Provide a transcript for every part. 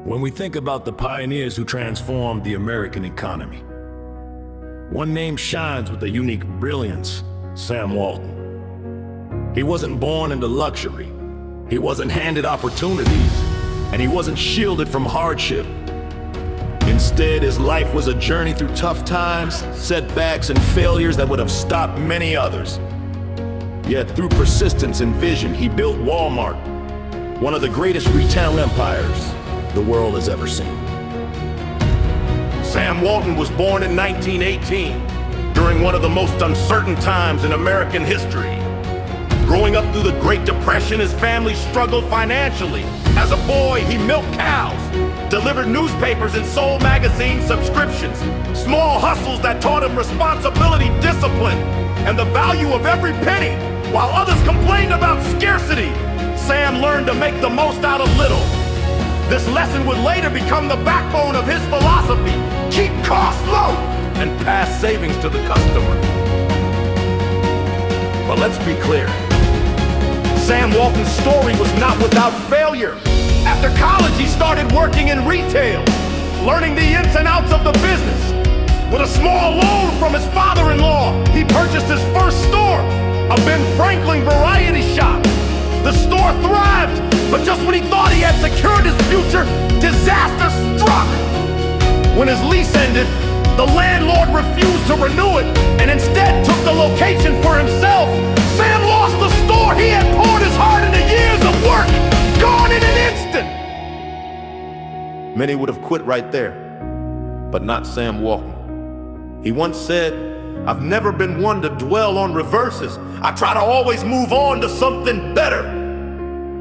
When we think about the pioneers who transformed the American economy, one name shines with a unique brilliance: Sam Walton. He wasn't born into luxury, he wasn't handed opportunities, and he wasn't shielded from hardship. Instead, his life was a journey through tough times, setbacks, and failures that would have stopped many others. Yet through persistence and vision, he built Walmart, one of the greatest retail empires the world has ever seen. Sam Walton was born in 1918, during one of the most uncertain times in American history. Growing up through the Great Depression, his family struggled financially. As a boy, he milked cows, delivered newspapers and sold magazine subscriptions, small hustles that taught him responsibility, discipline, and the value of every penny. While others complained about scarcity, Sam learned to make the most out of little. This lesson would later become the backbone of his philosophy: keep costs low and pass savings to the customer. But let's be clear, Sam Walton's story was not without failure. After college, he started working in retail, learning the ins and outs of the business. With a small loan from his father-in-law, he purchased his first store, a Ben Franklin variety shop. The store thrived, but just when he thought he had secured his future, disaster struck. When his lease ended, the landlord refused to renew it and instead took the location for himself. Sam lost the store he had poured his heart into years of work, gone in an instant. Many would have quit right there, but not Sam Walton. He once said, "I've never been one to dwell on reverses. I try to always move on to something better."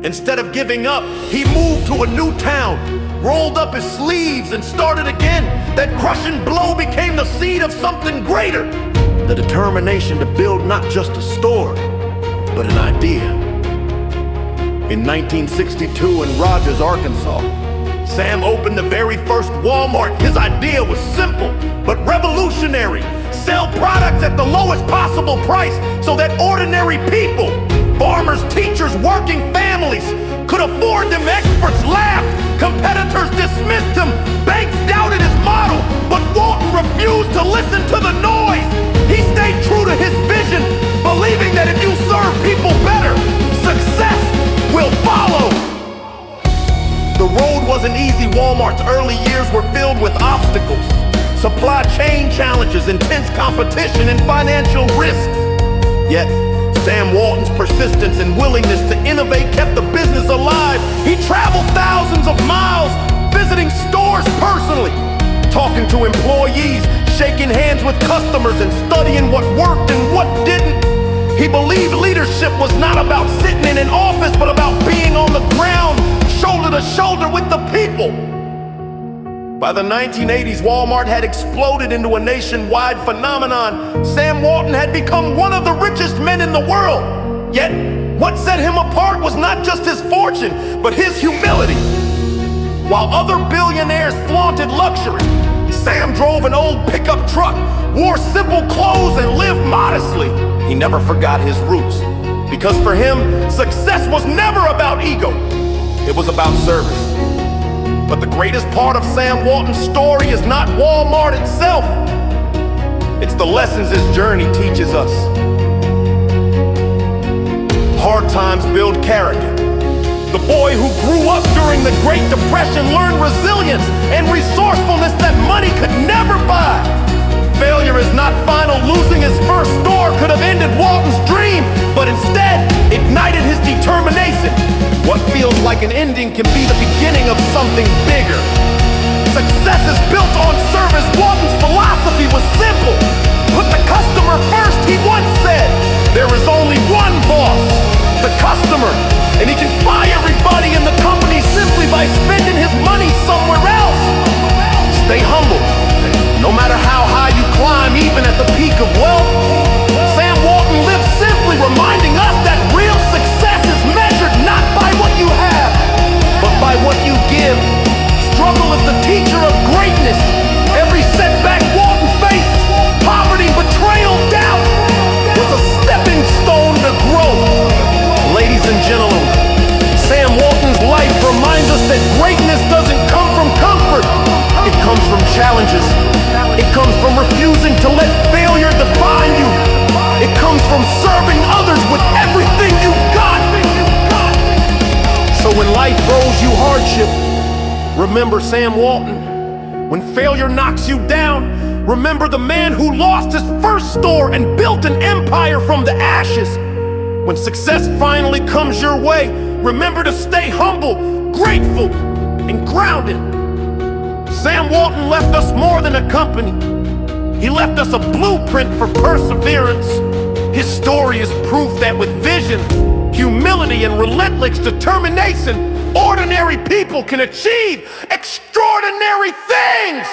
Instead of giving up, he moved to a new town, rolled up his sleeves and started again. That crushing blow became the seed of something greater. The determination to build not just a store, but an idea. In 1962 in Rogers, Arkansas, Sam opened the very first Walmart. His idea was simple, but revolutionary: sell products at the lowest possible price so that ordinary people, farmers, teachers, working families could afford them. Experts laughed, competitors dismissed him, banks doubted his model, but Walton refused to listen to the noise. He stayed true to his vision, believing that if you serve people better, success will follow. The road wasn't easy. Walmart's early years were filled with obstacles: supply chain challenges, intense competition, and financial risk. Yet, Sam Walton's persistence and willingness to innovate kept the business alive. He traveled thousands of miles, visiting stores personally, talking to employees, shaking hands with customers, and studying what worked and what didn't. He believed leadership was not about sitting in an office, but about being on the ground, shoulder to shoulder with the people. By the 1980s, Walmart had exploded into a nationwide phenomenon. Sam Walton had become one of the richest men in the world. Yet, what set him apart was not just his fortune, but his humility. While other billionaires flaunted luxury, Sam drove an old pickup truck, wore simple clothes, and lived modestly. He never forgot his roots, because for him, success was never about ego. It was about service. But the greatest part of Sam Walton's story is not Walmart itself. It's the lessons his journey teaches us. Hard times build character. The boy who grew up during the Great Depression learned resilience and resourcefulness that money could never buy. Failure is not final. Losing his first store could have ended Walton's dream, but instead ignited his determination. What feels like an ending can be the beginning of something bigger. Success is built on service. Walton's philosophy was simple: put the customer first. He once said, "There is only one boss, the customer, and he can fire everybody in the company simply by spending his money somewhere else." Stay humble. No matter how high you climb, even at the peak of wealth, Sam Walton lived simply, reminding us that real success is measured not by what you have, but by what you give. Struggle is the teacher of greatness. Every setback Walton faced, poverty, betrayal, doubt, was a stepping stone to growth. Ladies and gentlemen, Sam Walton's life life throws you hardship, remember Sam Walton. When failure knocks you down, remember the man who lost his first store and built an empire from the ashes. When success finally comes your way, remember to stay humble, grateful, and grounded. Sam Walton left us more than a company. He left us a blueprint for perseverance. His story is proof that with vision, humility, and relentless determination, ordinary people can achieve extraordinary things.